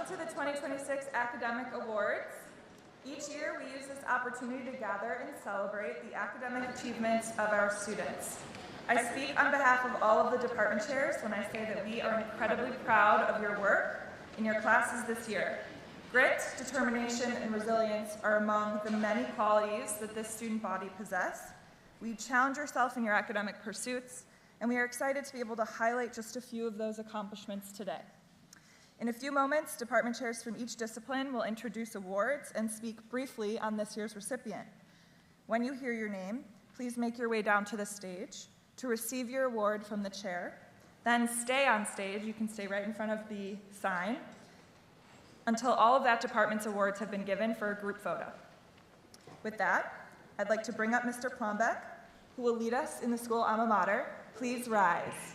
Welcome to the 2026 Academic Awards. Each year we use this opportunity to gather and celebrate the academic achievements of our students. I speak on behalf of all of the department chairs when I say that we are incredibly proud of your work in your classes this year. Grit, determination, and resilience are among the many qualities that this student body possess. We challenge yourself in your academic pursuits, and we are excited to be able to highlight just a few of those accomplishments today. In a few moments, department chairs from each discipline will introduce awards and speak briefly on this year's recipient. When you hear your name, please make your way down to the stage to receive your award from the chair. Then stay on stage, you can stay right in front of the sign, until all of that department's awards have been given for a group photo. With that, I'd like to bring up Mr. Plombeck, who will lead us in the school alma mater. Please rise.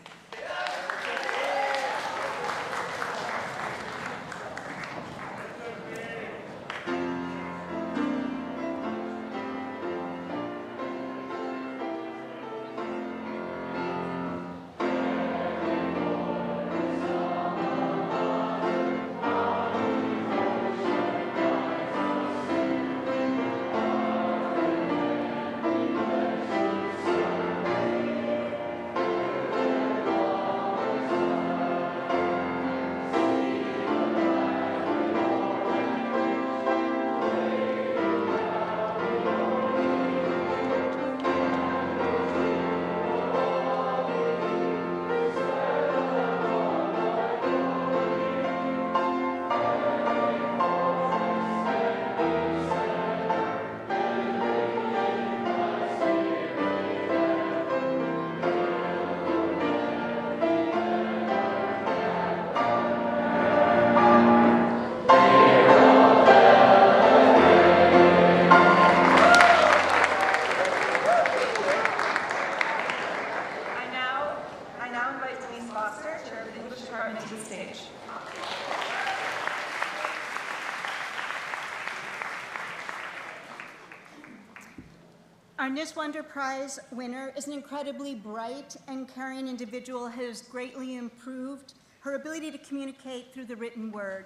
Our Niswander Prize winner is an incredibly bright and caring individual who has greatly improved her ability to communicate through the written word.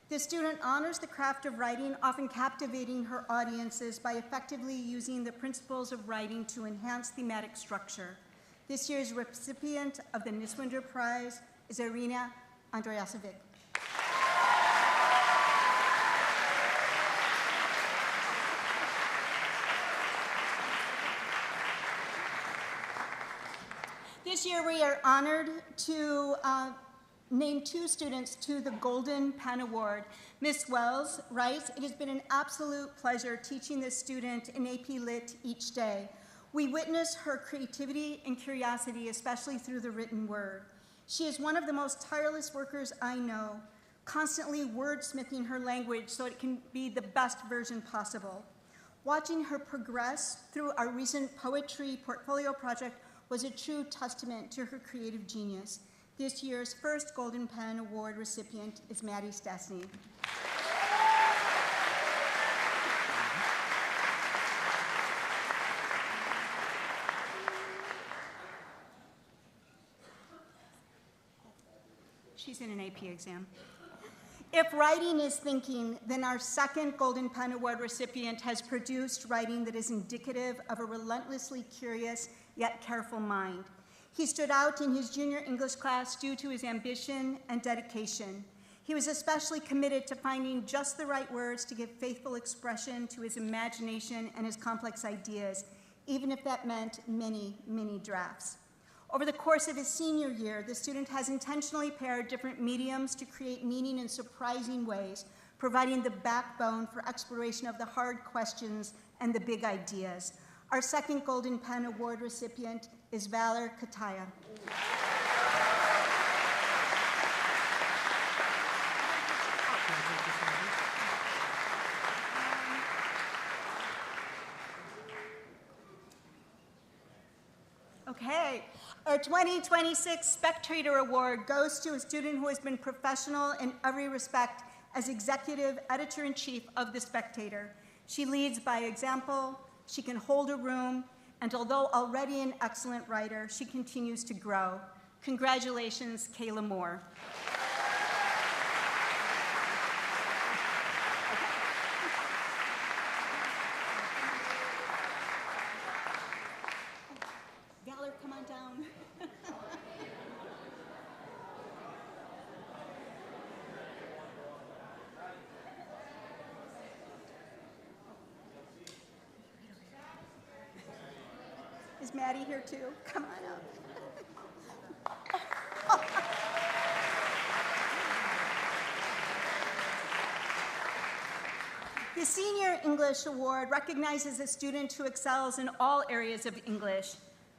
This student honors the craft of writing, often captivating her audiences by effectively using the principles of writing to enhance thematic structure. This year's recipient of the Niswander Prize is Irina Andreasevic. This year we are honored to name two students to the Golden Pen Award. Ms. Wells writes, "It has been an absolute pleasure teaching this student in AP Lit each day. We witness her creativity and curiosity, especially through the written word. She is one of the most tireless workers I know, constantly wordsmithing her language so it can be the best version possible. Watching her progress through our recent poetry portfolio project was a true testament to her creative genius. This year's first Golden Pen Award recipient is Maddie Stessney." She's in an AP exam. If writing is thinking, then our second Golden Pen Award recipient has produced writing that is indicative of a relentlessly curious yet careful mind. He stood out in his junior English class due to his ambition and dedication. He was especially committed to finding just the right words to give faithful expression to his imagination and his complex ideas, even if that meant many, many drafts. Over the course of his senior year, the student has intentionally paired different mediums to create meaning in surprising ways, providing the backbone for exploration of the hard questions and the big ideas. Our second Golden Pen Award recipient is Valor Kataya. Okay, our 2026 Spectator Award goes to a student who has been professional in every respect as executive editor-in-chief of The Spectator. She leads by example, she can hold a room, and although already an excellent writer, she continues to grow. Congratulations, Kayla Moore. Is Maddie here too? Come on up. The Senior English Award recognizes a student who excels in all areas of English.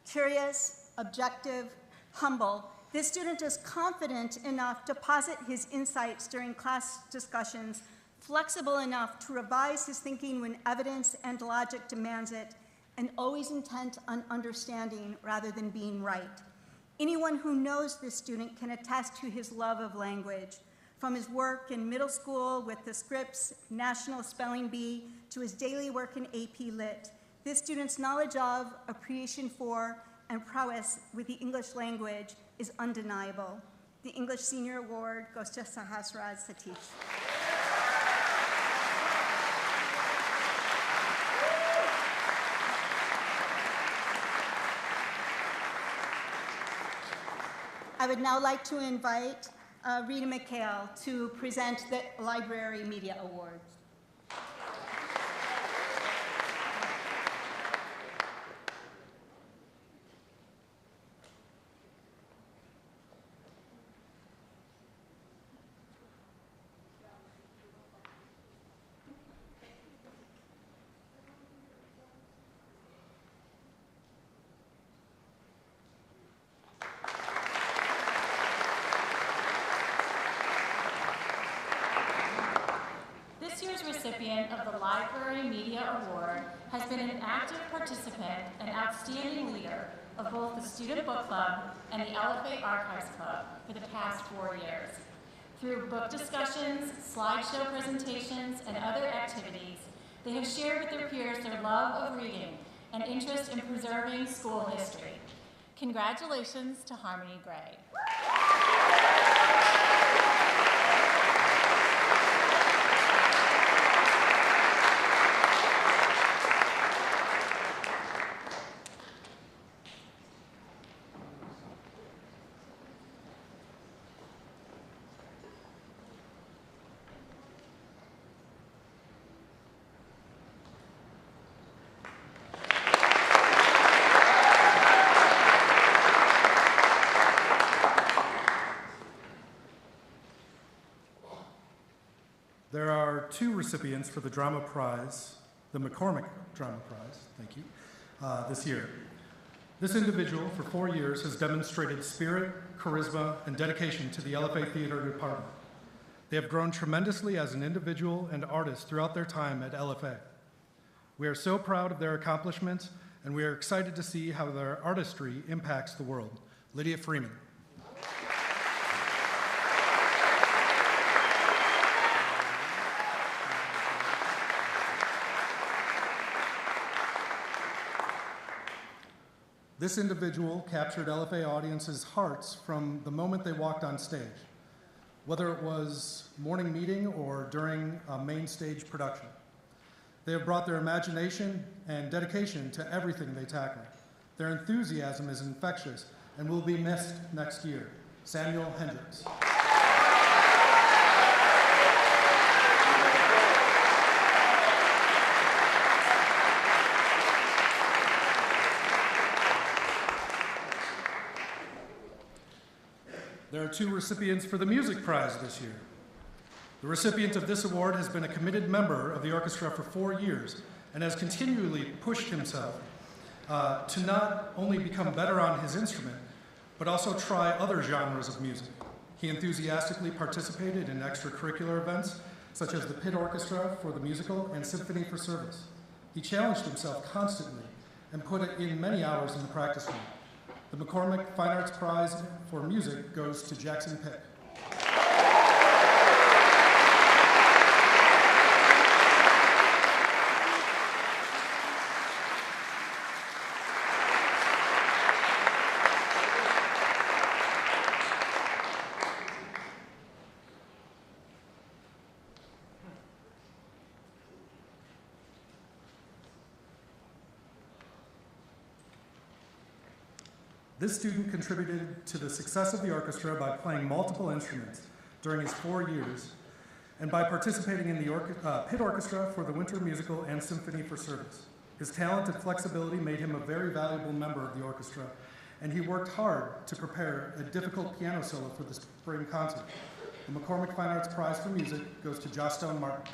Curious, objective, humble, this student is confident enough to posit his insights during class discussions, flexible enough to revise his thinking when evidence and logic demands it, and always intent on understanding rather than being right. Anyone who knows this student can attest to his love of language. From his work in middle school with the Scripps National Spelling Bee to his daily work in AP Lit, this student's knowledge of, appreciation for, and prowess with the English language is undeniable. The English Senior Award goes to Sahasraj Satish. I would now like to invite Rita McHale to present the Library Media Awards. Recipient of the Library Media Award has been an active participant and outstanding leader of both the Student Book Club and the LFA Archives Club for the past 4 years. Through book discussions, slideshow presentations, and other activities, they have shared with their peers their love of reading and interest in preserving school history. Congratulations to Harmony Gray. There are 2 recipients for the Drama Prize, the McCormick Drama Prize, thank you, this year. This individual, for 4 years, has demonstrated spirit, charisma, and dedication to the LFA Theater Department. They have grown tremendously as an individual and artist throughout their time at LFA. We are so proud of their accomplishments, and we are excited to see how their artistry impacts the world. Lydia Freeman. This individual captured LFA audiences' hearts from the moment they walked on stage, whether it was morning meeting or during a main stage production. They have brought their imagination and dedication to everything they tackle. Their enthusiasm is infectious and will be missed next year. Samuel Hendricks. There are 2 recipients for the Music Prize this year. The recipient of this award has been a committed member of the orchestra for 4 years and has continually pushed himself to not only become better on his instrument, but also try other genres of music. He enthusiastically participated in extracurricular events, such as the Pit Orchestra for the musical and Symphony for Service. He challenged himself constantly and put in many hours in the practice room. The McCormick Fine Arts Prize for Music goes to Jackson Pick. This student contributed to the success of the orchestra by playing multiple instruments during his 4 years and by participating in the Pit Orchestra for the Winter Musical and Symphony for Service. His talent and flexibility made him a very valuable member of the orchestra, and he worked hard to prepare a difficult piano solo for the spring concert. The McCormick Fine Arts Prize for Music goes to Josh Stone Martin.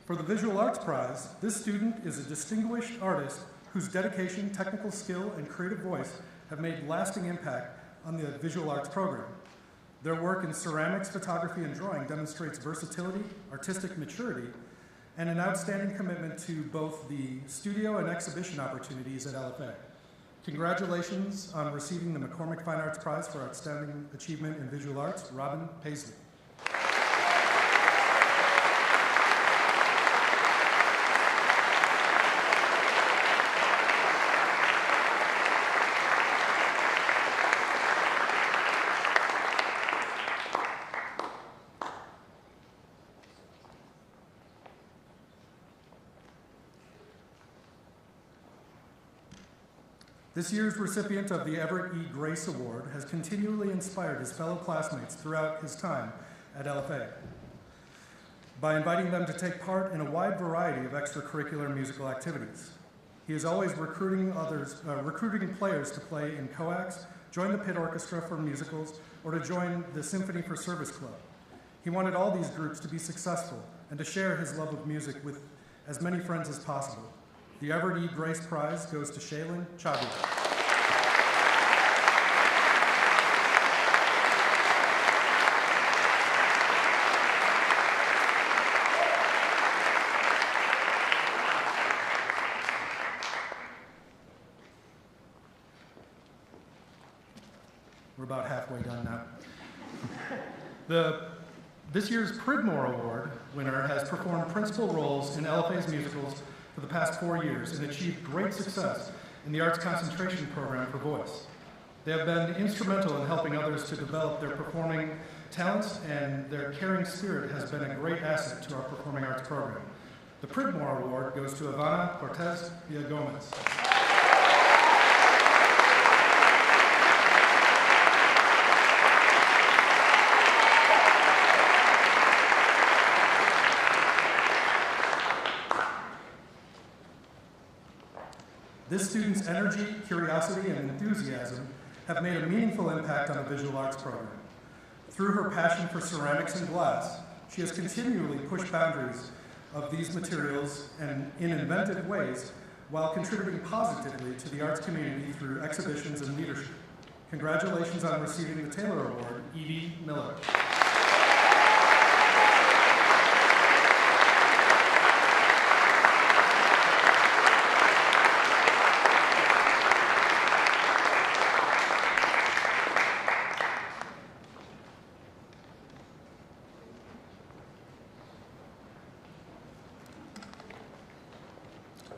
For the Visual Arts Prize, this student is a distinguished artist whose dedication, technical skill, and creative voice have made lasting impact on the visual arts program. Their work in ceramics, photography, and drawing demonstrates versatility, artistic maturity, and an outstanding commitment to both the studio and exhibition opportunities at LFA. Congratulations on receiving the McCormick Fine Arts Prize for Outstanding Achievement in Visual Arts, Robin Paisley. This year's recipient of the Everett E. Grace Award has continually inspired his fellow classmates throughout his time at LFA by inviting them to take part in a wide variety of extracurricular musical activities. He is always recruiting players to play in coax, join the pit orchestra for musicals, or to join the Symphony for Service Club. He wanted all these groups to be successful and to share his love of music with as many friends as possible. The Everett E. Grace Prize goes to Shaylin Chabi. We're about halfway done now. This year's Pridmore Award winner has performed principal roles in LFA's musicals for the past 4 years and achieved great success in the Arts Concentration Program for Voice. They have been instrumental in helping others to develop their performing talents, and their caring spirit has been a great asset to our performing arts program. The Pridmore Award goes to Ivana Cortez Villagomez. This student's energy, curiosity, and enthusiasm have made a meaningful impact on the visual arts program. Through her passion for ceramics and glass, she has continually pushed boundaries of these materials and in inventive ways while contributing positively to the arts community through exhibitions and leadership. Congratulations on receiving the Taylor Award, Edie Miller.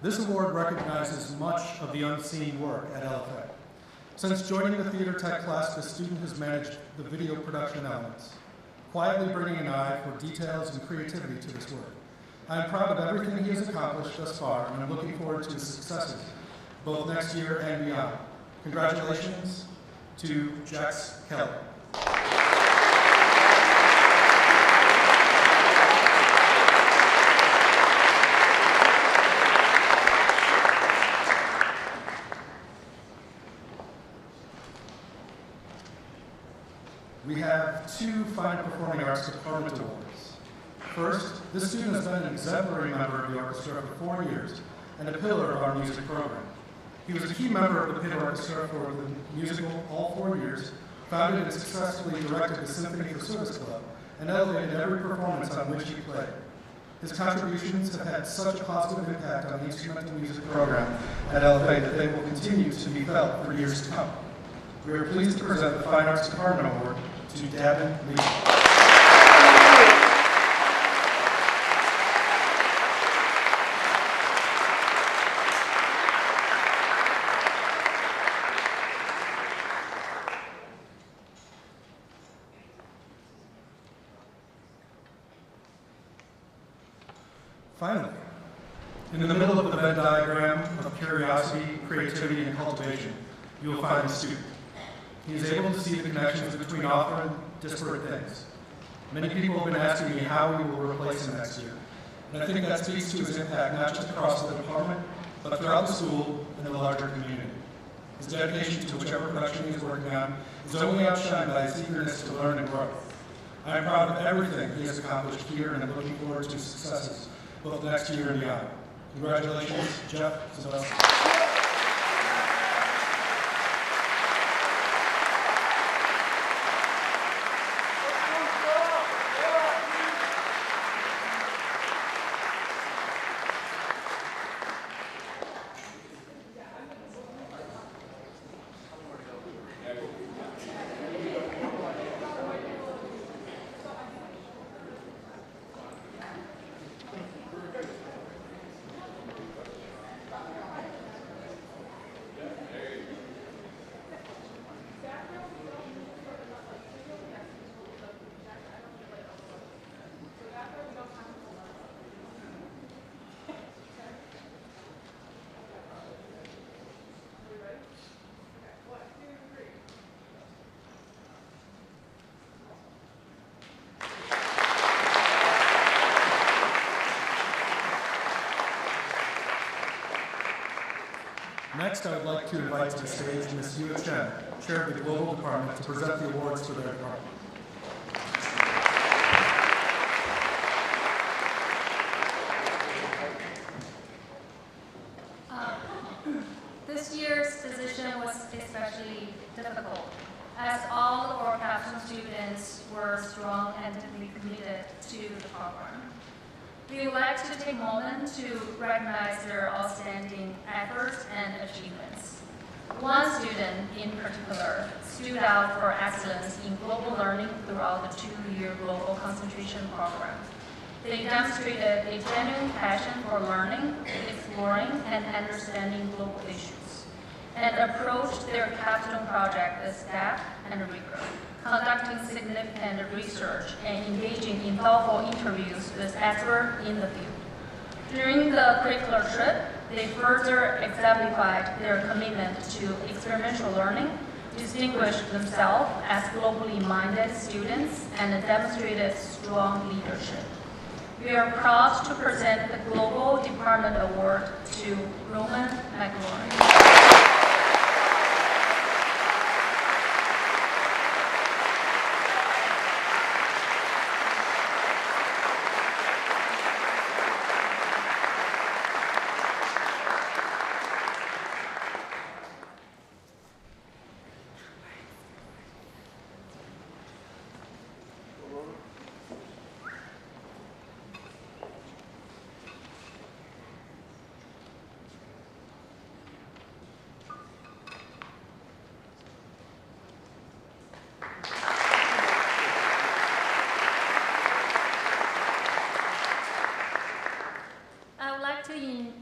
This award recognizes much of the unseen work at LFA. Since joining the theater tech class, the student has managed the video production elements, quietly bringing an eye for details and creativity to this work. I am proud of everything he has accomplished thus far, and I'm looking forward to his successes, both next year and beyond. Congratulations to Jax Kelly. We have 2 Fine Performing Arts Department Awards. First, this student has been an exemplary member of the orchestra for 4 years and a pillar of our music program. He was a key member of the pit orchestra for the musical all 4 years, founded and successfully directed the Symphony for Service Club, and elevated every performance on which he played. His contributions have had such a positive impact on the instrumental music program at LFA that they will continue to be felt for years to come. We are pleased to present the Fine Arts Department Award to Davin Lee. Finally, in the middle of the Venn diagram of curiosity, creativity, and cultivation, you will find the student. He is able to see the connections between often disparate things. Many people have been asking me how we will replace him next year. And I think that speaks to his impact not just across the department, but throughout the school and the larger community. His dedication to whichever production he is working on is only outshined by his eagerness to learn and grow. I am proud of everything he has accomplished here and am looking forward to his successes, both next year and beyond. Congratulations, Jeff Zabelski. Next, I would like to invite to the stage Ms. Yua Chen, Chair of the Global Department, to present the awards for their department. This year's decision was especially difficult, as all of our capstone students were strong and deeply committed to the program. We would like to take a moment to recognize their outstanding efforts and achievements. One student in particular stood out for excellence in global learning throughout the 2-year global concentration program. They demonstrated a genuine passion for learning, exploring, and understanding global issues, and approached their capstone project with depth and rigor, conducting significant research and engaging in thoughtful interviews with experts in the field. During the curricular trip, they further exemplified their commitment to experiential learning, distinguished themselves as globally minded students, and demonstrated strong leadership. We are proud to present the Global Department Award to Roman McLaurin.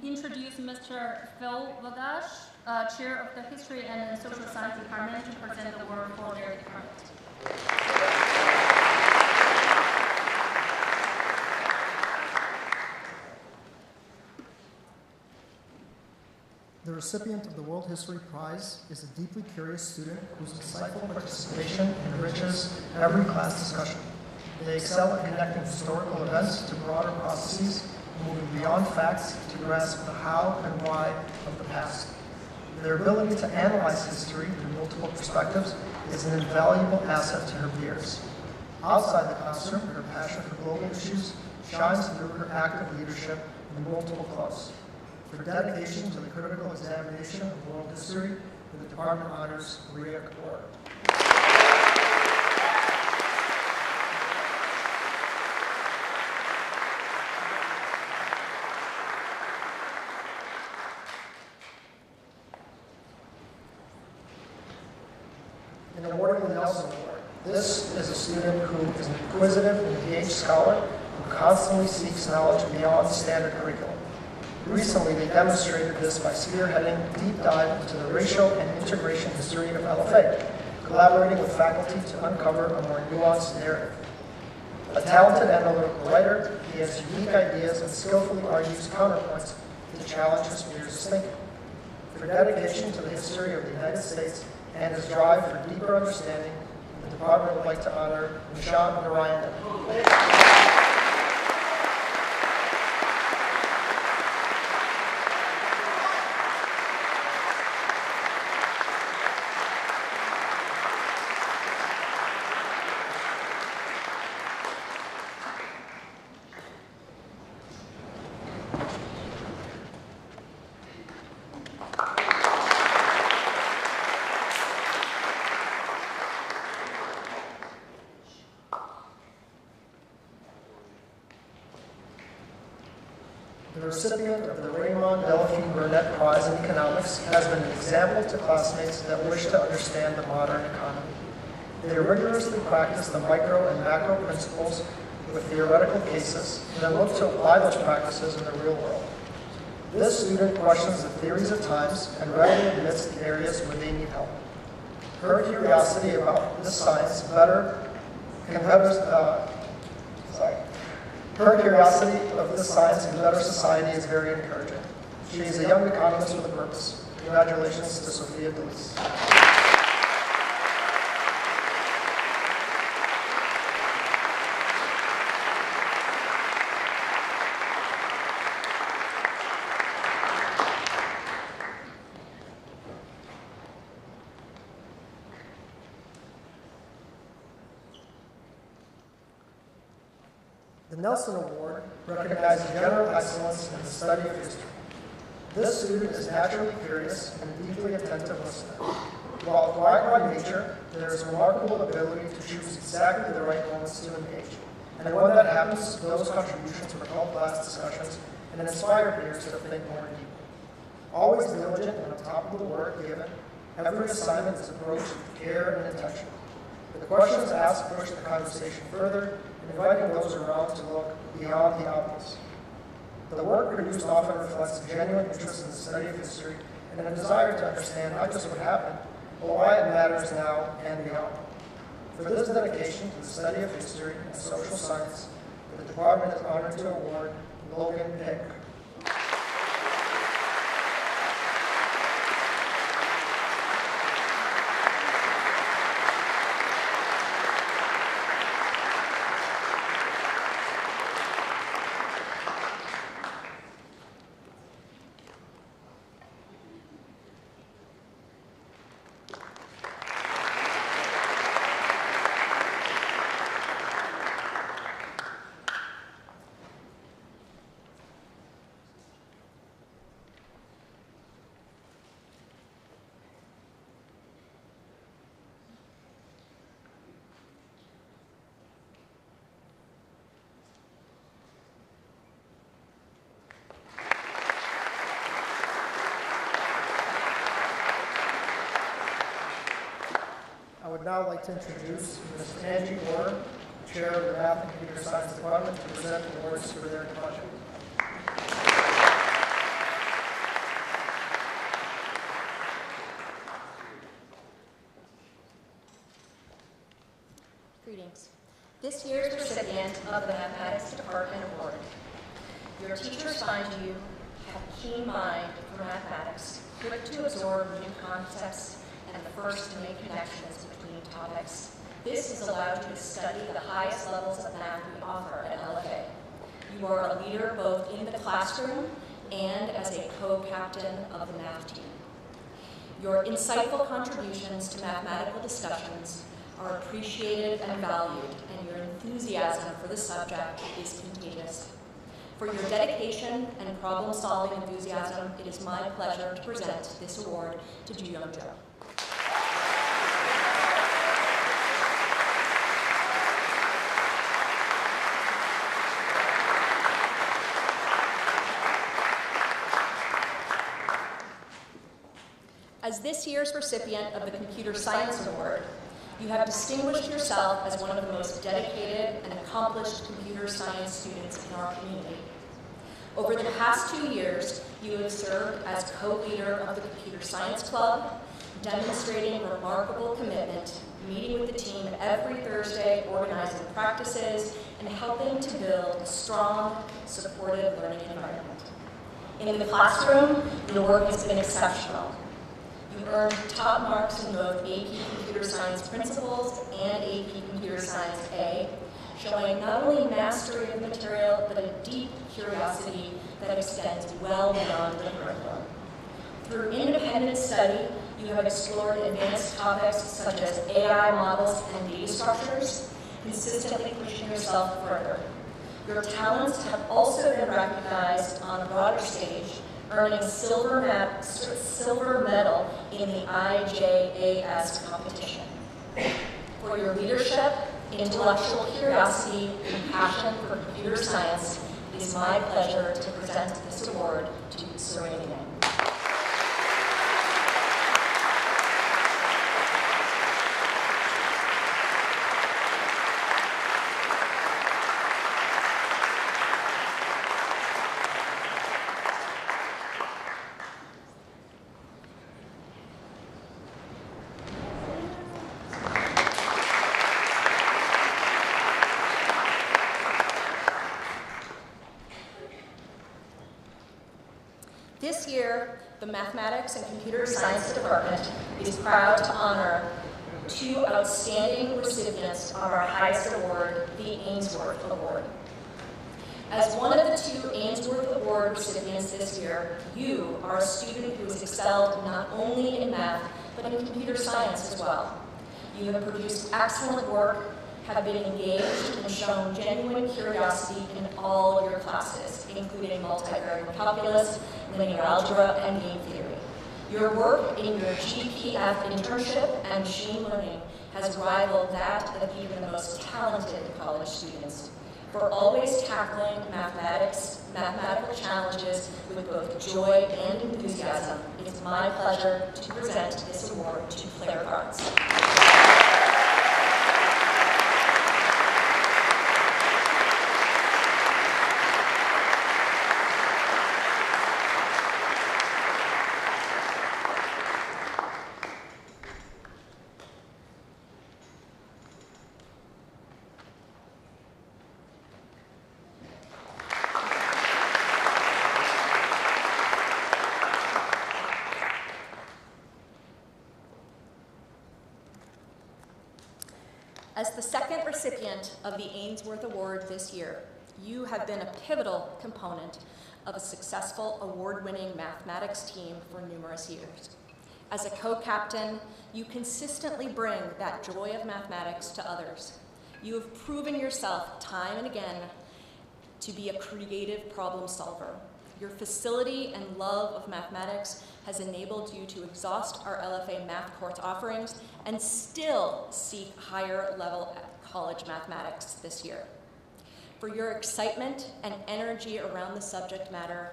Introduce Mr. Phil Vagash, Chair of the History and Social Science Department, to present the award for their department. The recipient of the World History Prize is a deeply curious student whose insightful participation enriches every class discussion. They excel at connecting historical events to broader processes, moving beyond facts to grasp the how and why of the past. Their ability to analyze history through multiple perspectives is an invaluable asset to her peers. Outside the classroom, her passion for global issues shines through her active leadership in multiple clubs. For dedication to the critical examination of world history, the department honors Maria Kapoor. In awarding the Nelson Award, this is a student who is an inquisitive and engaged scholar who constantly seeks knowledge beyond standard curriculum. Recently, they demonstrated this by spearheading a deep dive into the racial and integration history of LFA, collaborating with faculty to uncover a more nuanced narrative. A talented analytical writer, he has unique ideas and skillfully argues counterpoints to challenge his peers' thinking. For dedication to the history of the United States and his drive for deeper understanding, the department would like to honor Nishant Narayanan. The recipient of the Raymond Delphine Burnett Prize in Economics has been an example to classmates that wish to understand the modern economy. They rigorously practice the micro and macro principles with theoretical cases, and then look to apply those practices in the real world. This student questions the theories of times and readily admits the areas where they need help. Her curiosity about this science Her curiosity of this science and better society is very encouraging. She is a young economist with a purpose. Congratulations to Sophia Delis. The Nelson Award recognizes general excellence in the study of history. This student is naturally curious and a deeply attentive listener. While quiet by nature, there is remarkable ability to choose exactly the right moments to engage. And when that happens, those contributions propel class discussions and inspire peers to think more deeply. Always diligent and on top of the work given, every assignment is approached with care and intention. The questions asked push the conversation further, inviting those around to look beyond the obvious. The work produced often reflects a genuine interest in the study of history and a desire to understand not just what happened, but why it matters now and beyond. For this dedication to the study of history and social science, the department is honored to award Logan Pick. I would now like to introduce Ms. Angie Orr, Chair of the Math and Computer Science Department, to present awards for their project. Greetings. This year's recipient of the Mathematics Department Award. Your teachers find you have a keen mind for mathematics, quick to absorb new concepts, and the first to make connections between topics. This has allowed you to study the highest levels of math we offer at LFA. You are a leader both in the classroom and as a co-captain of the math team. Your insightful contributions to mathematical discussions are appreciated and valued, and your enthusiasm for the subject is contagious. For your dedication and problem-solving enthusiasm, it is my pleasure to present this award to Ju-Young Jo. As this year's recipient of the Computer Science Award, you have distinguished yourself as one of the most dedicated and accomplished computer science students in our community. Over the past 2 years, you have served as co-leader of the Computer Science Club, demonstrating remarkable commitment, meeting with the team every Thursday, organizing practices, and helping to build a strong, supportive learning environment. In the classroom, your work has been exceptional. You earned top marks in both AP Computer Science Principles and AP Computer Science A, showing not only mastery of material, but a deep curiosity that extends well beyond the curriculum. Through independent study, you have explored advanced topics such as AI models and data structures, consistently pushing yourself further. Your talents have also been recognized on a broader stage, earning silver medal in the IJAS competition. For your leadership, intellectual curiosity, and passion for computer science, it is my pleasure to present this award to Serena Yang. This year, the Mathematics and Computer Science Department is proud to honor two outstanding recipients of our highest award, the Ainsworth Award. As one of the two Ainsworth Award recipients this year, you are a student who has excelled not only in math, but in computer science as well. You have produced excellent work, have been engaged, and shown genuine curiosity in all your classes, including multivariate calculus, linear algebra, and game theory. Your work in your GPF internship and machine learning has rivaled that of even the most talented college students. For always tackling mathematical challenges with both joy and enthusiasm, it is my pleasure to present this award to Claire Gartz. As the second recipient of the Ainsworth Award this year, you have been a pivotal component of a successful award-winning mathematics team for numerous years. As a co-captain, you consistently bring that joy of mathematics to others. You have proven yourself time and again to be a creative problem solver. Your facility and love of mathematics has enabled you to exhaust our LFA math course offerings and still seek higher level college mathematics this year. For your excitement and energy around the subject matter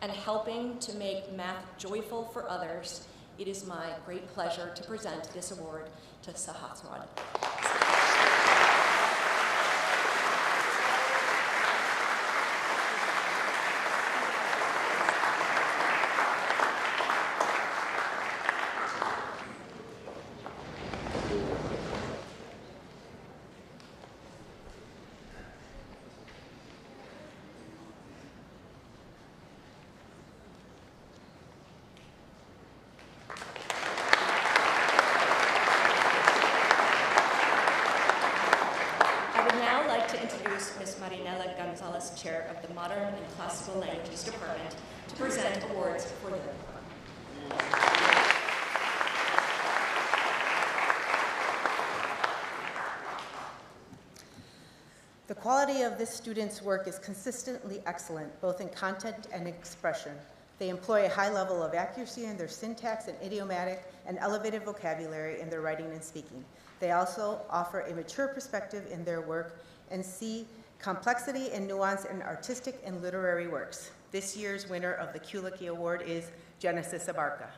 and helping to make math joyful for others, it is my great pleasure to present this award to Sahasrad. Chair of the Modern and Classical Languages Department, to present awards for the The quality of this student's work is consistently excellent, both in content and expression. They employ a high level of accuracy in their syntax and idiomatic and elevated vocabulary in their writing and speaking. They also offer a mature perspective in their work and see complexity and nuance in artistic and literary works. This year's winner of the Kulicki Award is Genesis Abarca.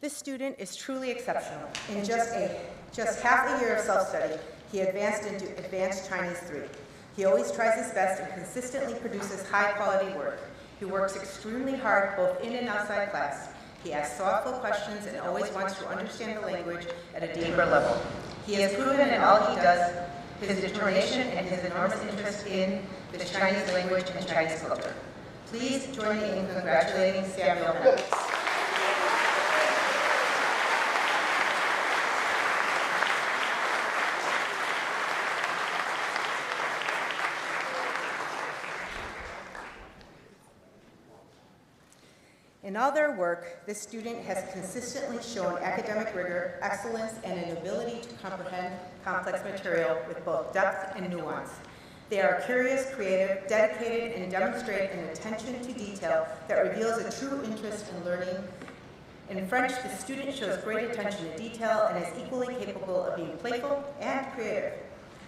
This student is truly exceptional. In just half a year of self-study, he advanced into Advanced Chinese 3. He always tries his best and consistently produces high-quality work. He works extremely hard both in and outside class. He asks thoughtful questions and always wants to understand the language at a deeper level. He has proven in all he does his determination and his enormous interest in the Chinese language and Chinese culture. Please join me in congratulating Samuel Hendricks. In all their work, this student has consistently shown academic rigor, excellence, and an ability to comprehend complex material with both depth and nuance. They are curious, creative, dedicated, and demonstrate an attention to detail that reveals a true interest in learning. In French, the student shows great attention to detail and is equally capable of being playful and creative.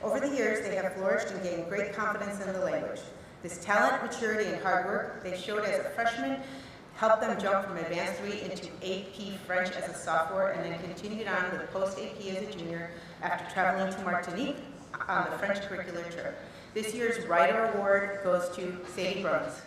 Over the years, they have flourished and gained great confidence in the language. This talent, maturity, and hard work they showed as a freshman helped them jump from Advanced 3 into AP French as a sophomore, and then continued on with post-AP as a junior after traveling to Martinique on the French curricular trip. This year's Writer Award goes to Sadie Bruns.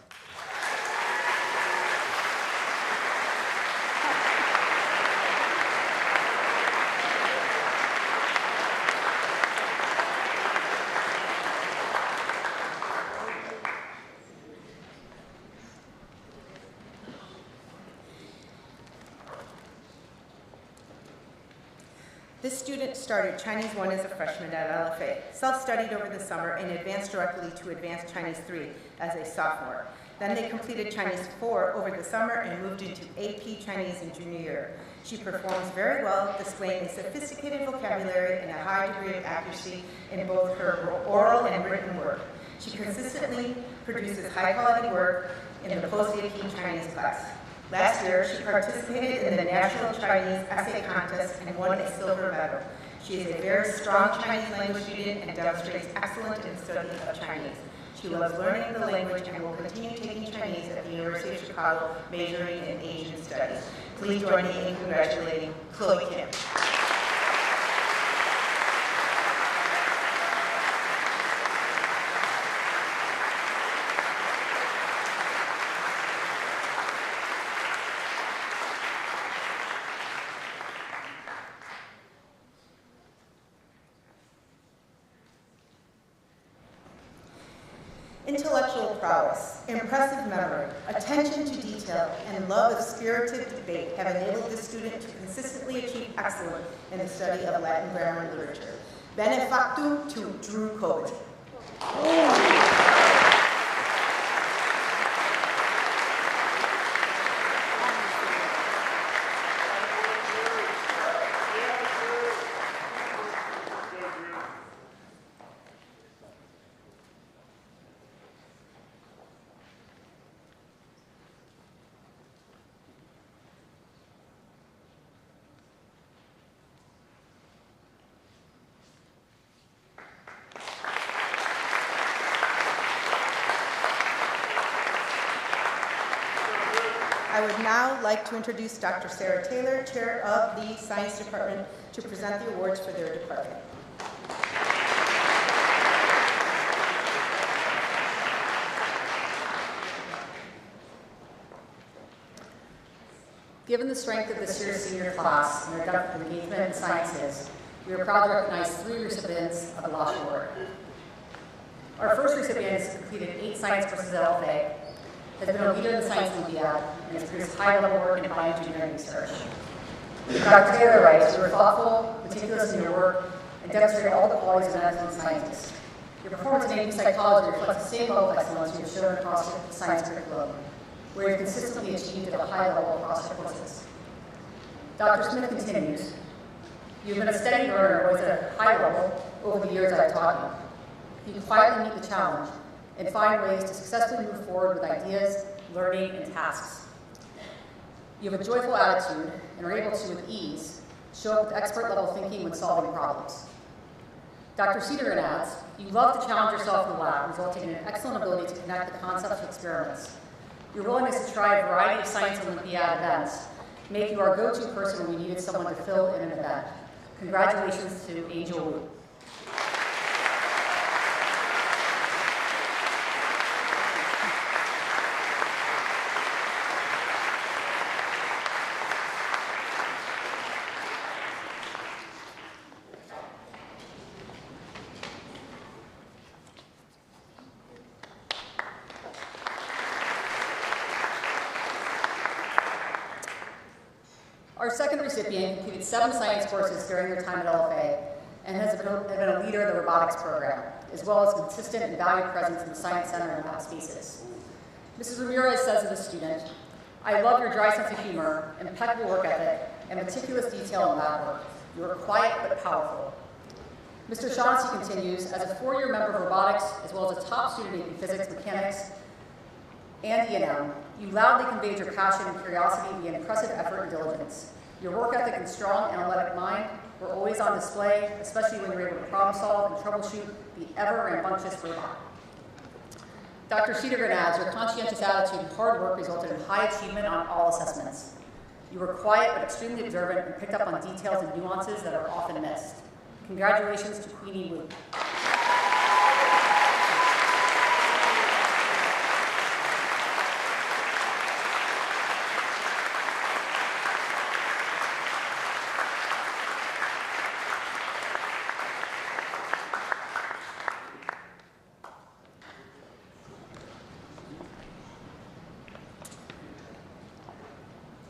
This student started Chinese 1 as a freshman at LFA, self-studied over the summer, and advanced directly to Advanced Chinese 3 as a sophomore. Then they completed Chinese 4 over the summer and moved into AP Chinese in junior year. She performs very well, displaying a sophisticated vocabulary and a high degree of accuracy in both her oral and written work. She consistently produces high-quality work in the post-AP Chinese class. Last year, she participated in the National Chinese Essay Contest and won a silver medal. She is a very strong Chinese language student and demonstrates excellence in study of Chinese. She loves learning the language and will continue taking Chinese at the University of Chicago, majoring in Asian Studies. Please join me in congratulating Chloe Kim. Intellectual prowess, impressive memory, attention to detail, and love of spirited debate have enabled this student to consistently achieve excellence in the study of Latin grammar and literature. Bene facto to Drew Cohen. I would now like to introduce Dr. Sarah Taylor, Chair of the Science Department, to present the awards for their department. Given the strength of this year's senior class and their depth of engagement in sciences, we are proud to recognize 3 recipients of the Bosch Award. Our first recipient has completed 8 Science versus LFA, has been a leader in the Science Olympiad, and has produced high-level work in bioengineering research. Dr. Taylor writes, you were thoughtful, meticulous in your work, and demonstrated all the qualities of an excellent scientist. Your performance in AP psychology reflects the same level of excellence you have shown across the science curriculum, where you've consistently achieved at a high level across your courses. Dr. Smith continues, you've been a steady learner, both at a high level over the years I've taught you. You quietly meet the challenge and find ways to successfully move forward with ideas, learning, and tasks. You have a joyful attitude and are able to, with ease, show up with expert-level thinking when solving problems. Dr. Cederin adds, you love to challenge yourself in the lab, resulting in an excellent ability to connect the concepts with experiments. Your willingness to try a variety of Science Olympiad events make you our go-to person when we needed someone to fill in an event. Congratulations to Angel Wu. Our second recipient completed 7 science courses during their time at LFA and has been a leader in the robotics program, as well as consistent and valued presence in the Science Center and lab spaces. Mrs. Ramirez says of the student, "I love your dry sense of humor, impeccable work ethic, and meticulous detail in lab work. You are quiet but powerful." Mr. Shaughnessy continues, as a 4-year member of robotics, as well as a top student in physics, mechanics, and E&M, you loudly conveyed your passion and curiosity via impressive effort and diligence. Your work ethic and strong analytic mind were always on display, especially when you were able to problem solve and troubleshoot the ever-rambunctious robot. Dr. Cedergren adds, your conscientious attitude and hard work resulted in high achievement on all assessments. You were quiet but extremely observant and picked up on details and nuances that are often missed. Congratulations to Queenie Wu.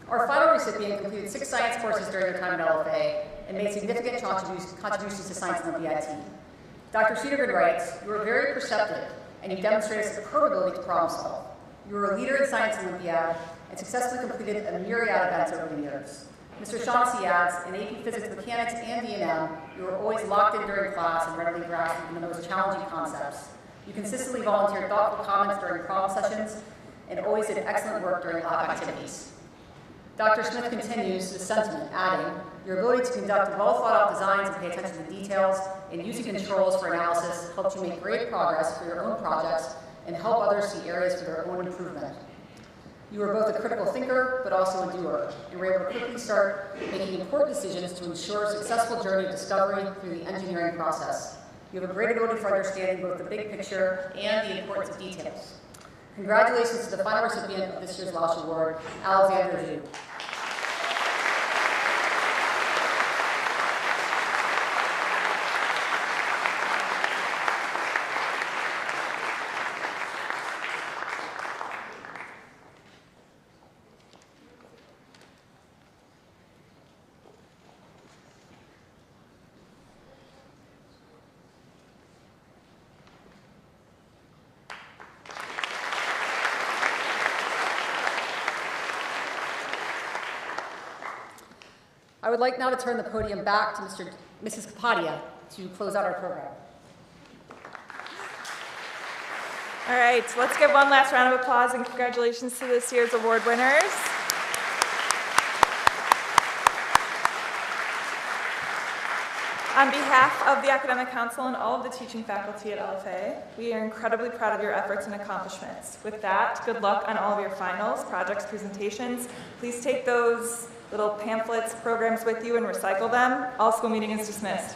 Our final recipient completed 6 science courses during their time at LFA and made significant contributions to science and the BIT. Dr. Cedergren writes, "You were very perceptive and you demonstrated superb ability to problem solve. You were a leader in Science Olympiad and successfully completed a myriad of events over the years." Mr. Shaughnessy adds, in AP Physics, Mechanics, and D&M, you were always locked in during class and readily grasped even the most challenging concepts. You consistently volunteered thoughtful comments during problem sessions and always did excellent work during lab activities. Dr. Smith continues the sentiment, adding, "Your ability to conduct well-thought-out designs and pay attention to details and using controls for analysis helped you make great progress for your own projects and help others see areas for their own improvement. You were both a critical thinker, but also a doer, and were able to quickly start making important decisions to ensure a successful journey of discovery through the engineering process. You have a great ability for understanding both the big picture and the importance of details." Congratulations to the final recipient of this year's Lausch Award, Alexander Zhu. I would like now to turn the podium back to Mrs. Kapadia to close out our program. All right, let's give one last round of applause and congratulations to this year's award winners. On behalf of the Academic Council and all of the teaching faculty at LFA, we are incredibly proud of your efforts and accomplishments. With that, good luck on all of your finals, projects, presentations. Please take those little pamphlets, programs with you and recycle them. All school meeting is dismissed.